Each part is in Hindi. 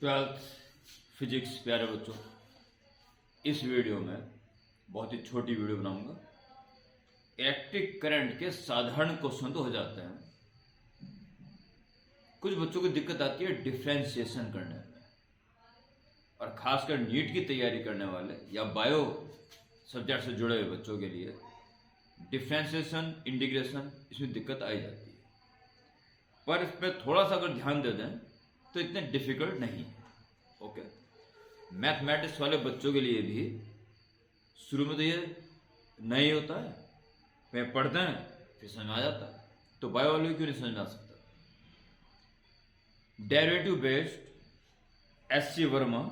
ट्वेल्थ फिजिक्स प्यारे बच्चों, इस वीडियो में बहुत ही छोटी वीडियो बनाऊंगा। इलेक्ट्रिक करंट के साधारण क्वेश्चन तो हो जाते हैं, कुछ बच्चों को दिक्कत आती है डिफ्रेंशिएशन करने में, और खासकर नीट की तैयारी करने वाले या बायो सब्जेक्ट से जुड़े हुए बच्चों के लिए डिफ्रेंशिएशन इंटीग्रेशन इसमें दिक्कत आई जाती है। पर इस पर थोड़ा सा अगर ध्यान दे दें तो इतने डिफिकल्ट नहीं है। ओके, मैथमेटिक्स वाले बच्चों के लिए भी शुरू में तो ये नहीं होता है, वे पढ़ते हैं फिर समझ आ जाता है, तो बायो वाले क्यों नहीं समझ में आ सकता। Derivative based SC. Verma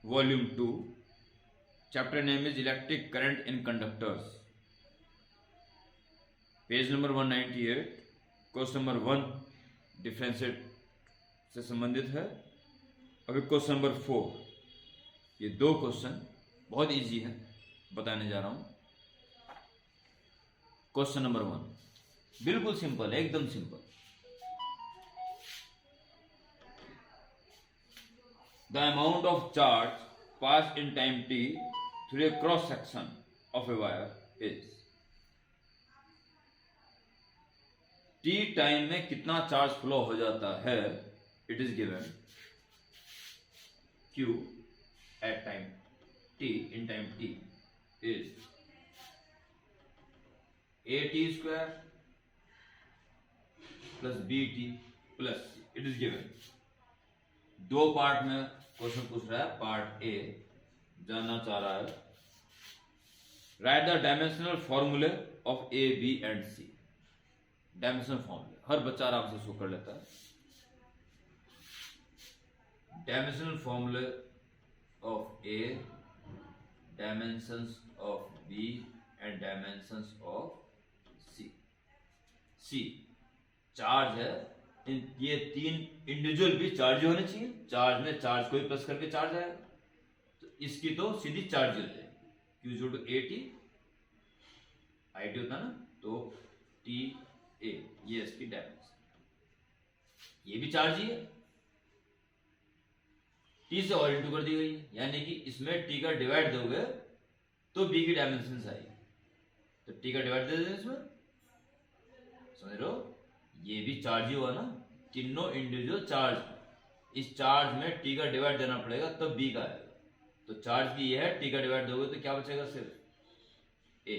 volume 2, chapter name is electric current in conductors, page number 198, question number 1 differentiate से संबंधित है। अभी क्वेश्चन नंबर 4, ये दो क्वेश्चन बहुत इजी है, बताने जा रहा हूं। क्वेश्चन नंबर 1 बिल्कुल सिंपल है, एकदम simple. The amount of charge pass in time t through a cross section of a wire is. t time में कितना चार्ज फ्लो हो जाता है, it is given q at time t in time t is at square plus bt plus c. It is given। दो पार्ट में क्वेश्चन पूछ रहा है। पार्ट ए जानना चाह रहा है right the dimensional formulae of A B and C. Dimensional formulae हर बच्चा आराम से शो कर लेता है। Dimensional formula of A, dimensions of B and dimensions of C. C charge है, ये तीन इंडिविजुअल भी चार्ज होने चाहिए। चार्ज में चार्ज को भी प्लस करके चार्ज आएगा, तो इसकी तो सीधी चार्ज हो जाएगी। Q equal to AT, IT होता ना, तो TA ये इसकी डायमेंशन, ये भी चार्ज ही है, टी से और इंटू कर दी गई है, यानी कि इसमें टी का डिवाइड दोगे तो बी की डायमेंशन आएगी, तो टी का डिवाइड दे देंगे इसमें, समझ लो ये भी चार्ज ही हुआ ना, तीनों इंडिविजुअल चार्ज। इस चार्ज में टी का डिवाइड देना पड़ेगा तब बी का आएगा, तो चार्ज की ये है, टी का डिवाइड दोगे तो क्या बचेगा, सिर्फ ए।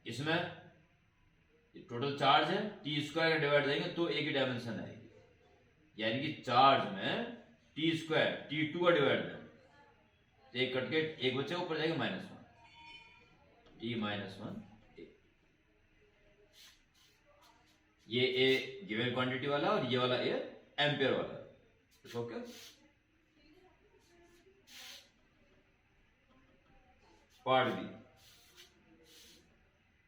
इसमें टोटल चार्ज है, टी स्क्वायर का डिवाइड देंगे तो ए की डायमेंशन आएगी, यानी कि चार्ज में टी स्क्वायर T2 का डिवाइड है, तो एक कट के एक बच्चे ऊपर जाएगा -1, T -1 ए। ये ए गिवन क्वांटिटी वाला और ये वाला ए एम्पियर वाला। Okay, part B,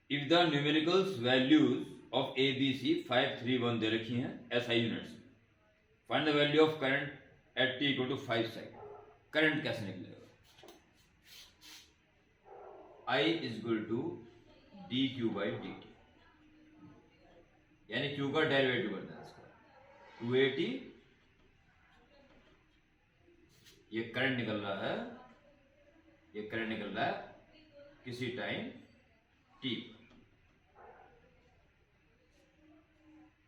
if the numericals values of A B C 5 3 1 दे रखी हैं SI units, find the value of current at t equal to 5 second. Current कैसे निकलेगा, I is equal to dq by dt, यानी q का डेरिवेटिव करना है इसका, 2AT, ये करंट निकल रहा है, ये करंट निकल रहा है किसी time t,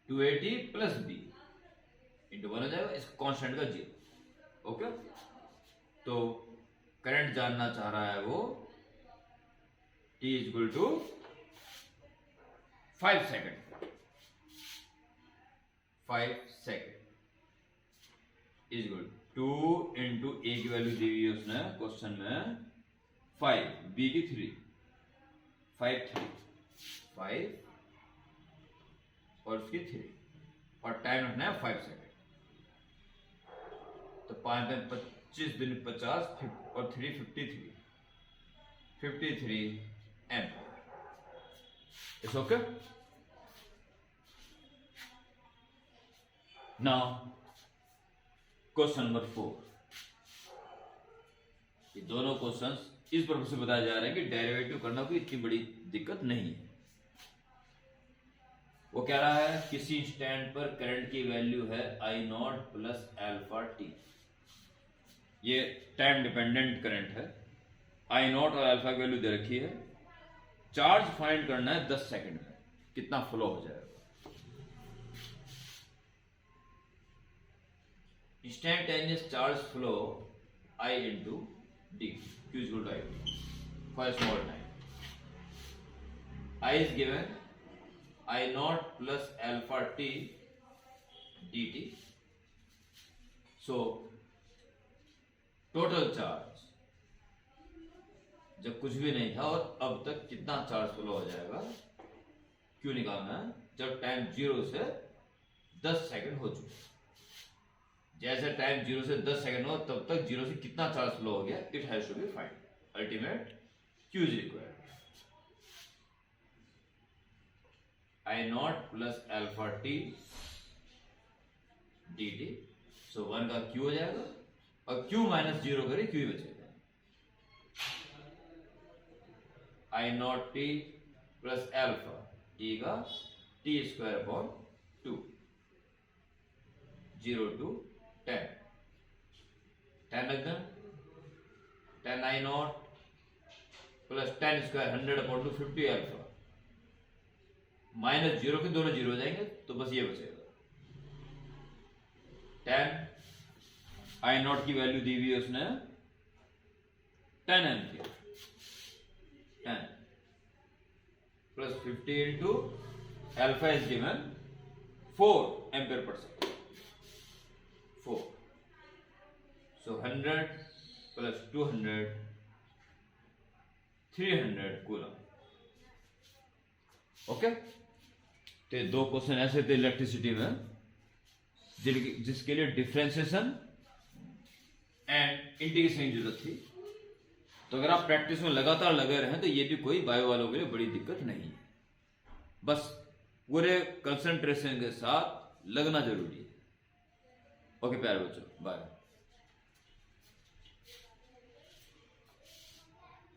2AT plus b into 1 हो जाएगा, इस कांस्टेंट का 0। ओके, तो करंट जानना चाह रहा है वो t is equal to 5 second, 5 second is equal 2 into A की वैल्यू दी हुई है उसने क्वेश्चन में 5, बी की 3, 5 और उसकी 3, और टाइम रखना है 5 सेकेंड, तो 5 में 25 दिन 50 और 3 53 ampere. It's okay. Now question number 4, ये दोनों क्वेश्चंस इस पर्पज से बताया जा रहा है कि डेरिवेटिव करना कोई इतनी बड़ी दिक्कत नहीं है। वो कह रहा है किसी स्टैंड पर करंट की वैल्यू है आई नॉट प्लस अल्फा टी। ये टाइम डिपेंडेंट करंट है, आई नॉट और अल्फा की वैल्यू दे रखी है। चार्ज फाइंड करना है 10 सेकंड में कितना फ्लो हो जाएगा। Instantaneous charge flow I into D, Q is equal to I for a small time. I is given I naught plus alpha t dt. So total charge जब कुछ भी नहीं था और अब तक कितना चार्ज फ्लो हो जाएगा, क्यों निकालना है जब टाइम 0 से 10 सेकंड हो चुका। जैसे टाइम 0 से 10 सेकंड हो तब तक 0 से कितना चार्ज फ्लो हो गया, it has to be find. Ultimate Q is required I not plus alpha T dt। So 1 का Q हो जाएगा और Q माइनस 0 करे Q ही बचेगा। I not T plus alpha T का टी स्क्वायर अपॉन 2, 0 to 10 रख दें। 10 I not plus 10 square 100 upon 2 50 alpha minus 0 के दोनों 0 हो जाएंगे तो बस ये बचेगा। 10 I नॉट की वैल्यू दी हुई है उसने 10 ampere, 10 plus 50 into alpha is given 4 ampere पर second, 4। So 100 plus 200 300 coulomb. Okay, तो 2 क्वेश्चन ऐसे थे इलेक्ट्रिसिटी में जिसके लिए डिफरेंशिएशन एंड इंटीग्रेशन की जरूरत थी। तो अगर आप प्रैक्टिस में लगातार लगे रहें तो ये भी कोई बायो वालों के लिए बड़ी दिक्कत नहीं है। बस पूरे कंसंट्रेशन के साथ लगना जरूरी है। ओके प्यारे बच्चों, बाय।